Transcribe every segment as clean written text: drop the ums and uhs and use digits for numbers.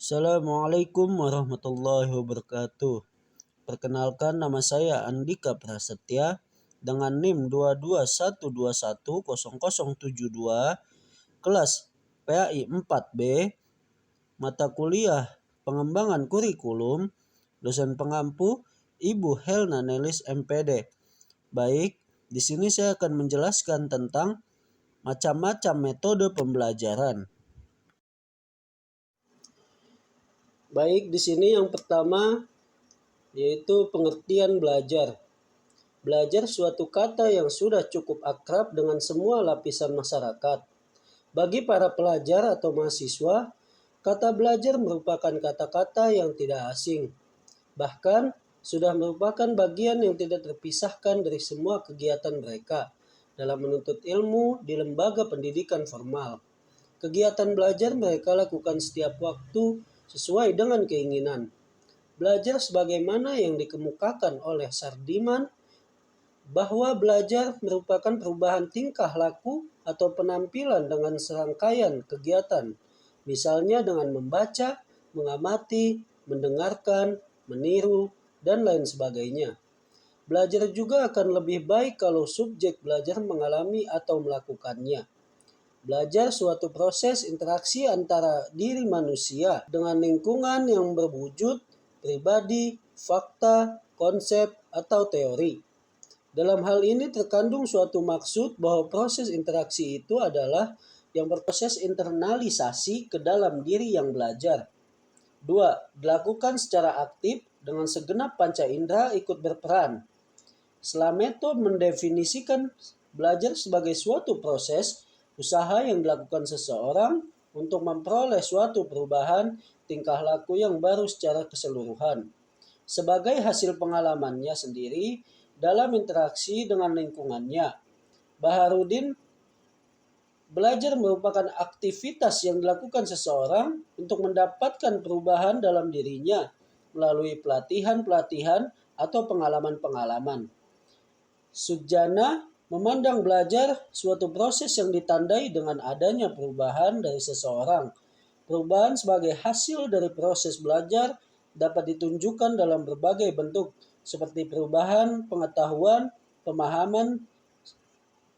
Assalamualaikum warahmatullahi wabarakatuh. Perkenalkan, nama saya Andika Prasetya dengan NIM 221210072, kelas PAI 4B, mata kuliah Pengembangan Kurikulum, dosen pengampu Ibu Helna Nelis MPD. Baik, di sini saya akan menjelaskan tentang macam-macam metode pembelajaran. Baik, di sini yang pertama yaitu pengertian belajar. Belajar suatu kata yang sudah cukup akrab dengan semua lapisan masyarakat. Bagi para pelajar atau mahasiswa, kata belajar merupakan kata-kata yang tidak asing. Bahkan sudah merupakan bagian yang tidak terpisahkan dari semua kegiatan mereka dalam menuntut ilmu di lembaga pendidikan formal. Kegiatan belajar mereka lakukan setiap waktu sesuai dengan keinginan. Belajar sebagaimana yang dikemukakan oleh Sardiman, bahwa belajar merupakan perubahan tingkah laku atau penampilan dengan serangkaian kegiatan, misalnya dengan membaca, mengamati, mendengarkan, meniru, dan lain sebagainya. Belajar juga akan lebih baik kalau subjek belajar mengalami atau melakukannya. Belajar suatu proses interaksi antara diri manusia dengan lingkungan yang berwujud, pribadi, fakta, konsep, atau teori. Dalam hal ini terkandung suatu maksud bahwa proses interaksi itu adalah yang berproses internalisasi ke dalam diri yang belajar. 2. Dilakukan secara aktif dengan segenap panca indera ikut berperan. Slameto mendefinisikan belajar sebagai suatu proses usaha yang dilakukan seseorang untuk memperoleh suatu perubahan tingkah laku yang baru secara keseluruhan, sebagai hasil pengalamannya sendiri dalam interaksi dengan lingkungannya. Baharudin, belajar merupakan aktivitas yang dilakukan seseorang untuk mendapatkan perubahan dalam dirinya melalui pelatihan-pelatihan atau pengalaman-pengalaman. Sujana memandang belajar suatu proses yang ditandai dengan adanya perubahan dari seseorang. Perubahan sebagai hasil dari proses belajar dapat ditunjukkan dalam berbagai bentuk, seperti perubahan pengetahuan, pemahaman,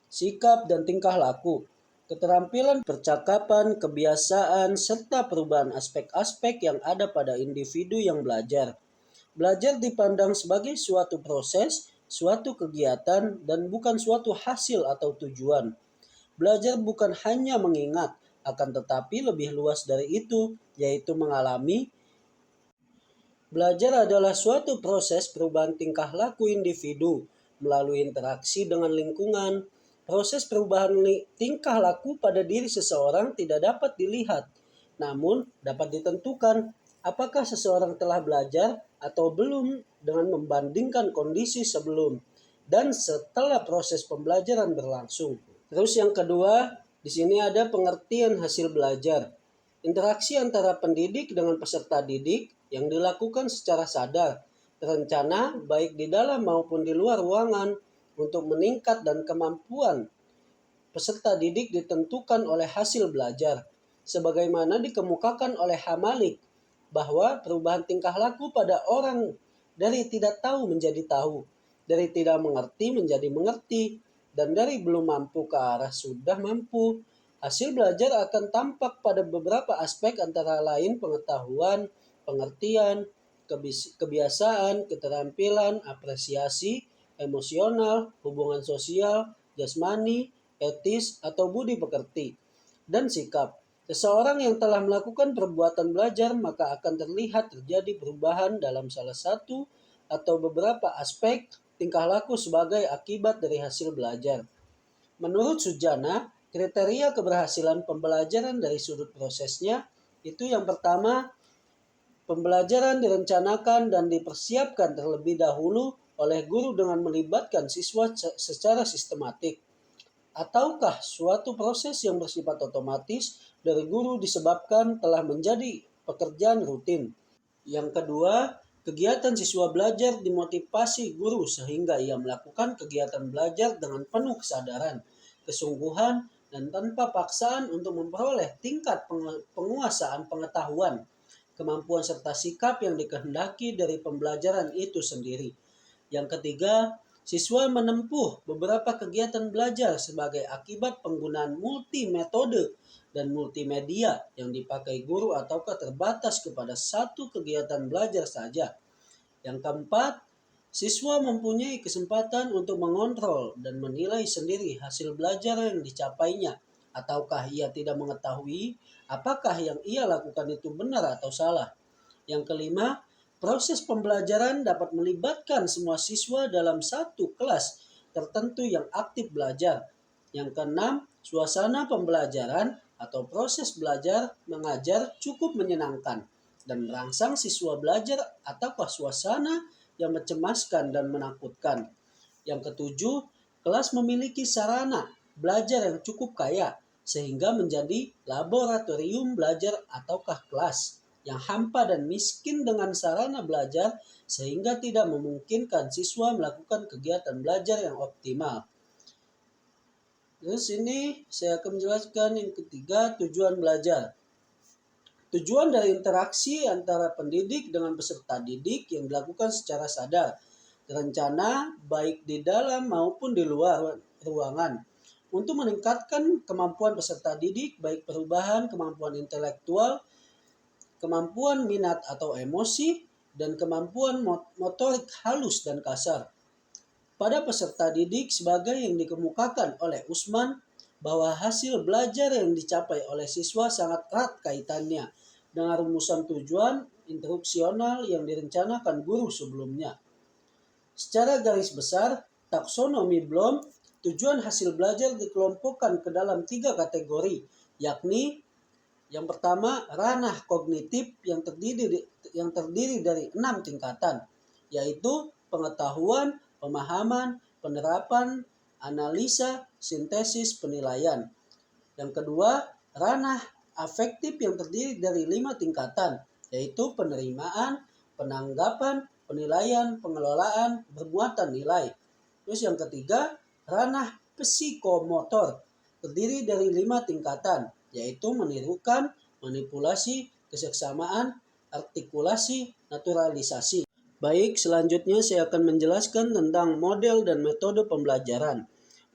sikap, dan tingkah laku, keterampilan percakapan, kebiasaan, serta perubahan aspek-aspek yang ada pada individu yang belajar. Belajar dipandang sebagai suatu proses, suatu kegiatan, dan bukan suatu hasil atau tujuan. Belajar bukan hanya mengingat, akan tetapi lebih luas dari itu, yaitu mengalami. Belajar adalah suatu proses perubahan tingkah laku individu melalui interaksi dengan lingkungan. Proses perubahan tingkah laku pada diri seseorang tidak dapat dilihat, namun dapat ditentukan apakah seseorang telah belajar atau belum dengan membandingkan kondisi sebelum dan setelah proses pembelajaran berlangsung. Terus yang kedua, di sini ada pengertian hasil belajar. Interaksi antara pendidik dengan peserta didik yang dilakukan secara sadar, terencana baik di dalam maupun di luar ruangan untuk meningkat dan kemampuan peserta didik ditentukan oleh hasil belajar. Sebagaimana dikemukakan oleh Hamalik, bahwa perubahan tingkah laku pada orang dari tidak tahu menjadi tahu, dari tidak mengerti menjadi mengerti, dan dari belum mampu ke arah sudah mampu. Hasil belajar akan tampak pada beberapa aspek antara lain pengetahuan, pengertian, kebiasaan, keterampilan, apresiasi, emosional, hubungan sosial, jasmani, etis atau budi pekerti, dan sikap. Seseorang yang telah melakukan perbuatan belajar maka akan terlihat terjadi perubahan dalam salah satu atau beberapa aspek tingkah laku sebagai akibat dari hasil belajar. Menurut Sujana, kriteria keberhasilan pembelajaran dari sudut prosesnya itu yang pertama, pembelajaran direncanakan dan dipersiapkan terlebih dahulu oleh guru dengan melibatkan siswa secara sistematik. Ataukah suatu proses yang bersifat otomatis dari guru disebabkan telah menjadi pekerjaan rutin. Yang kedua, kegiatan siswa belajar dimotivasi guru sehingga ia melakukan kegiatan belajar dengan penuh kesadaran, kesungguhan, dan tanpa paksaan untuk memperoleh tingkat penguasaan pengetahuan. kemampuan serta sikap yang dikehendaki dari pembelajaran itu sendiri. Yang ketiga, siswa menempuh beberapa kegiatan belajar sebagai akibat penggunaan multimetode dan multimedia yang dipakai guru ataukah terbatas kepada satu kegiatan belajar saja. Yang keempat, siswa mempunyai kesempatan untuk mengontrol dan menilai sendiri hasil belajar yang dicapainya, ataukah ia tidak mengetahui apakah yang ia lakukan itu benar atau salah. Yang kelima, proses pembelajaran dapat melibatkan semua siswa dalam satu kelas tertentu yang aktif belajar. Yang keenam, suasana pembelajaran atau proses belajar mengajar cukup menyenangkan dan merangsang siswa belajar ataukah suasana yang mencemaskan dan menakutkan. Yang ketujuh, kelas memiliki sarana belajar yang cukup kaya sehingga menjadi laboratorium belajar ataukah kelas yang hampa dan miskin dengan sarana belajar sehingga tidak memungkinkan siswa melakukan kegiatan belajar yang optimal. Terus ini saya akan menjelaskan yang ketiga, tujuan belajar. Tujuan dari interaksi antara pendidik dengan peserta didik yang dilakukan secara sadar, terencana baik di dalam maupun di luar ruangan untuk meningkatkan kemampuan peserta didik baik perubahan kemampuan intelektual, kemampuan minat atau emosi, dan kemampuan motorik halus dan kasar. Pada peserta didik sebagai yang dikemukakan oleh Usman bahwa hasil belajar yang dicapai oleh siswa sangat erat kaitannya dengan rumusan tujuan instruksional yang direncanakan guru sebelumnya. Secara garis besar, taksonomi Bloom, tujuan hasil belajar dikelompokkan ke dalam 3 kategori, yakni yang pertama, ranah kognitif yang terdiri dari 6 tingkatan, yaitu pengetahuan, pemahaman, penerapan, analisa, sintesis, penilaian. Yang kedua, ranah afektif yang terdiri dari 5 tingkatan, yaitu penerimaan, penanggapan, penilaian, pengelolaan, bermuatan nilai. Terus yang ketiga, ranah psikomotor terdiri dari 5 tingkatan, yaitu menirukan, manipulasi, keseksamaan, artikulasi, naturalisasi. Baik, selanjutnya saya akan menjelaskan tentang model dan metode pembelajaran.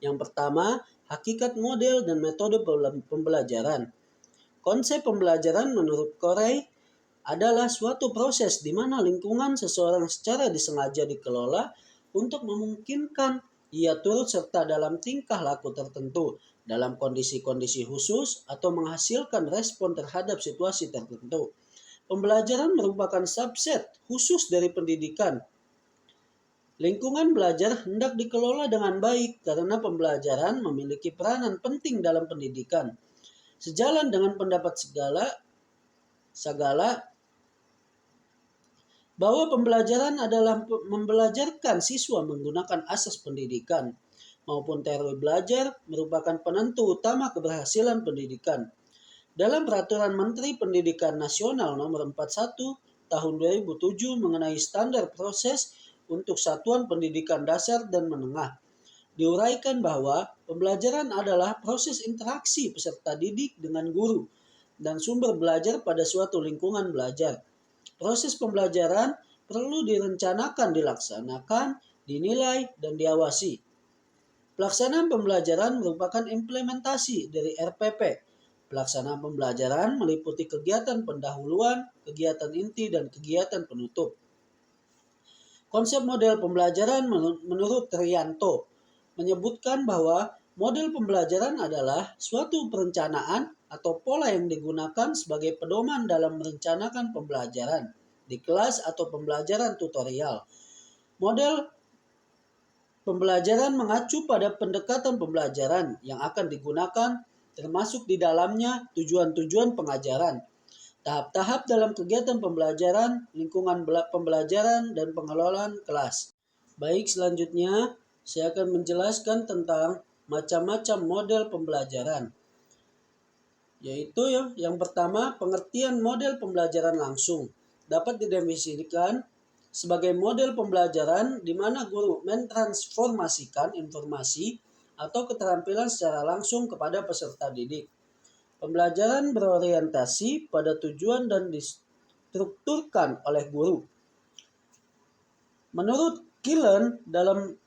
Yang pertama, hakikat model dan metode pembelajaran. Konsep pembelajaran menurut Corey adalah suatu proses di mana lingkungan seseorang secara disengaja dikelola untuk memungkinkan ia turut serta dalam tingkah laku tertentu dalam kondisi-kondisi khusus atau menghasilkan respon terhadap situasi tertentu. Pembelajaran merupakan subset khusus dari pendidikan. Lingkungan belajar hendak dikelola dengan baik karena pembelajaran memiliki peranan penting dalam pendidikan. Sejalan dengan pendapat Sagala bahwa pembelajaran adalah membelajarkan siswa menggunakan asas pendidikan maupun teori belajar merupakan penentu utama keberhasilan pendidikan. Dalam Peraturan Menteri Pendidikan Nasional Nomor 41 Tahun 2007 mengenai standar proses untuk satuan pendidikan dasar dan menengah, diuraikan bahwa pembelajaran adalah proses interaksi peserta didik dengan guru dan sumber belajar pada suatu lingkungan belajar. Proses pembelajaran perlu direncanakan, dilaksanakan, dinilai, dan diawasi. Pelaksanaan pembelajaran merupakan implementasi dari RPP. Pelaksanaan pembelajaran meliputi kegiatan pendahuluan, kegiatan inti, dan kegiatan penutup. Konsep model pembelajaran menurut Trianto menyebutkan bahwa model pembelajaran adalah suatu perencanaan atau pola yang digunakan sebagai pedoman dalam merencanakan pembelajaran di kelas atau pembelajaran tutorial. Model pembelajaran mengacu pada pendekatan pembelajaran yang akan digunakan, termasuk di dalamnya tujuan-tujuan pengajaran, tahap-tahap dalam kegiatan pembelajaran, lingkungan pembelajaran, dan pengelolaan kelas. Baik, selanjutnya saya akan menjelaskan tentang macam-macam model pembelajaran. Yaitu yang pertama, pengertian model pembelajaran langsung dapat didefinisikan sebagai model pembelajaran di mana guru mentransformasikan informasi atau keterampilan secara langsung kepada peserta didik. Pembelajaran berorientasi pada tujuan dan distrukturkan oleh guru. Menurut Killen dalam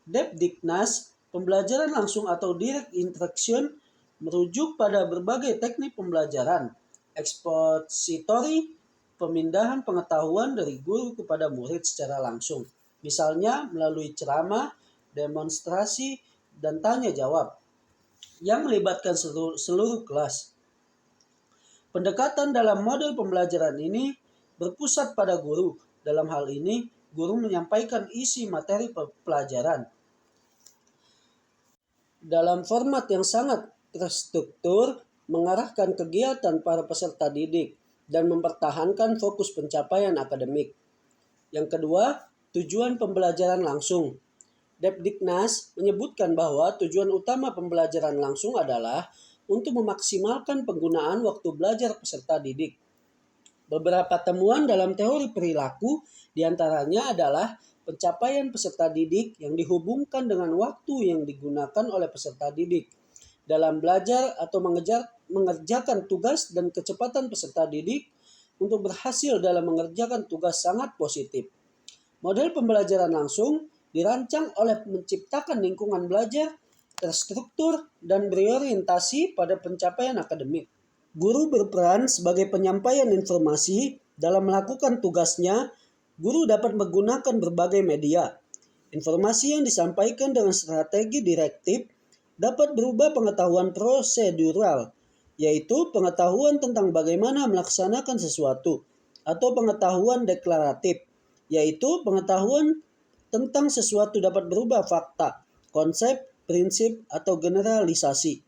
Depdiknas, pembelajaran langsung atau direct instruction merujuk pada berbagai teknik pembelajaran, ekspositori, pemindahan pengetahuan dari guru kepada murid secara langsung, misalnya melalui ceramah, demonstrasi, dan tanya jawab yang melibatkan seluruh kelas. Pendekatan dalam model pembelajaran ini berpusat pada guru. Dalam hal ini, guru menyampaikan isi materi pelajaran dalam format yang sangat terstruktur, mengarahkan kegiatan para peserta didik, dan mempertahankan fokus pencapaian akademik. Yang kedua, tujuan pembelajaran langsung. Depdiknas menyebutkan bahwa tujuan utama pembelajaran langsung adalah untuk memaksimalkan penggunaan waktu belajar peserta didik. Beberapa temuan dalam teori perilaku diantaranya adalah pencapaian peserta didik yang dihubungkan dengan waktu yang digunakan oleh peserta didik dalam belajar atau mengerjakan tugas, dan kecepatan peserta didik untuk berhasil dalam mengerjakan tugas sangat positif. Model pembelajaran langsung dirancang oleh menciptakan lingkungan belajar terstruktur dan berorientasi pada pencapaian akademik. Guru berperan sebagai penyampaian informasi. Dalam melakukan tugasnya, guru dapat menggunakan berbagai media. Informasi yang disampaikan dengan strategi direktif dapat berubah pengetahuan prosedural, yaitu pengetahuan tentang bagaimana melaksanakan sesuatu, atau pengetahuan deklaratif, yaitu pengetahuan tentang sesuatu dapat berubah fakta, konsep, prinsip, atau generalisasi.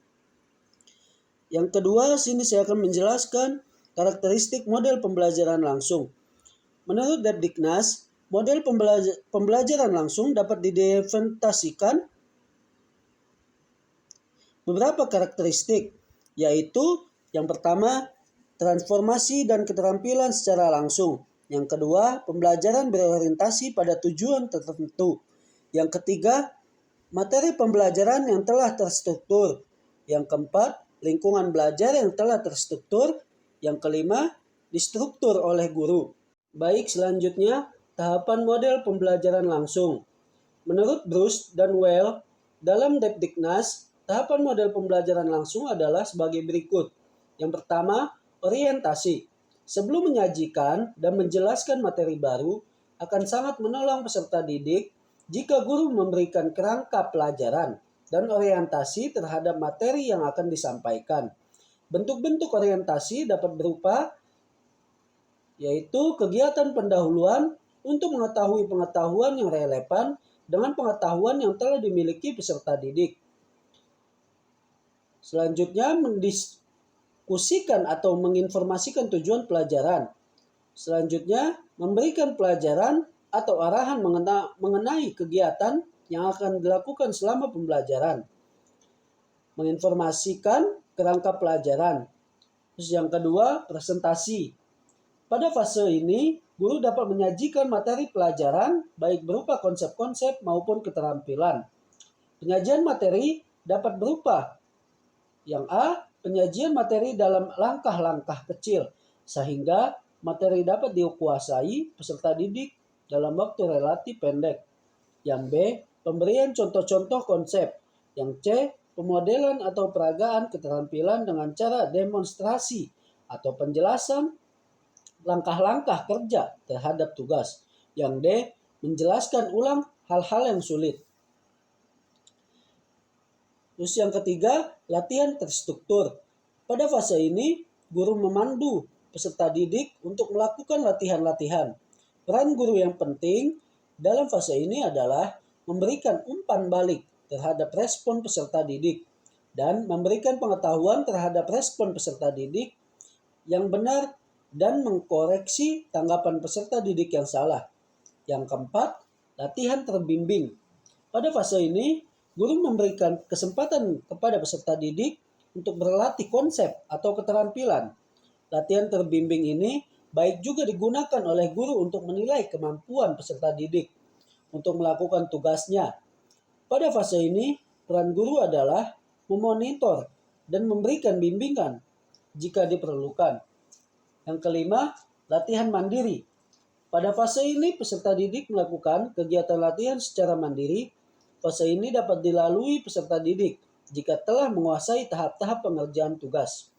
Yang kedua, sini saya akan menjelaskan karakteristik model pembelajaran langsung. Menurut Depdiknas, model pembelajaran langsung dapat didefinisikan beberapa karakteristik, yaitu yang pertama, transformasi dan keterampilan secara langsung. Yang kedua, pembelajaran berorientasi pada tujuan tertentu. Yang ketiga, materi pembelajaran yang telah terstruktur. Yang keempat, lingkungan belajar yang telah terstruktur. Yang kelima, distruktur oleh guru. Baik, selanjutnya, tahapan model pembelajaran langsung. Menurut Bruce dan Well, dalam Depdiknas, tahapan model pembelajaran langsung adalah sebagai berikut. Yang pertama, orientasi. Sebelum menyajikan dan menjelaskan materi baru, akan sangat menolong peserta didik jika guru memberikan kerangka pelajaran dan orientasi terhadap materi yang akan disampaikan. Bentuk-bentuk orientasi dapat berupa yaitu kegiatan pendahuluan untuk mengetahui pengetahuan yang relevan dengan pengetahuan yang telah dimiliki peserta didik. Selanjutnya, mendiskusikan atau menginformasikan tujuan pelajaran. Selanjutnya, memberikan pelajaran atau arahan mengenai kegiatan yang akan dilakukan selama pembelajaran. Menginformasikan kerangka pelajaran. Terus yang kedua, presentasi. Pada fase ini, guru dapat menyajikan materi pelajaran baik berupa konsep-konsep maupun keterampilan. Penyajian materi dapat berupa yang A, penyajian materi dalam langkah-langkah kecil sehingga materi dapat dikuasai peserta didik dalam waktu relatif pendek. Yang B, pemberian contoh-contoh konsep. Yang C, pemodelan atau peragaan keterampilan dengan cara demonstrasi atau penjelasan langkah-langkah kerja terhadap tugas. Yang D, menjelaskan ulang hal-hal yang sulit. Terus yang ketiga, latihan terstruktur. Pada fase ini, guru memandu peserta didik untuk melakukan latihan-latihan. Peran guru yang penting dalam fase ini adalah memberikan umpan balik terhadap respon peserta didik dan memberikan pengetahuan terhadap respon peserta didik yang benar dan mengkoreksi tanggapan peserta didik yang salah. Yang keempat, latihan terbimbing. Pada fase ini, guru memberikan kesempatan kepada peserta didik untuk berlatih konsep atau keterampilan. Latihan terbimbing ini baik juga digunakan oleh guru untuk menilai kemampuan peserta didik untuk melakukan tugasnya. Pada fase ini, peran guru adalah memonitor dan memberikan bimbingan jika diperlukan. Yang kelima, Latihan mandiri. Pada fase ini peserta didik melakukan kegiatan latihan secara mandiri. Fase ini dapat dilalui peserta didik jika telah menguasai tahap-tahap pengerjaan tugas.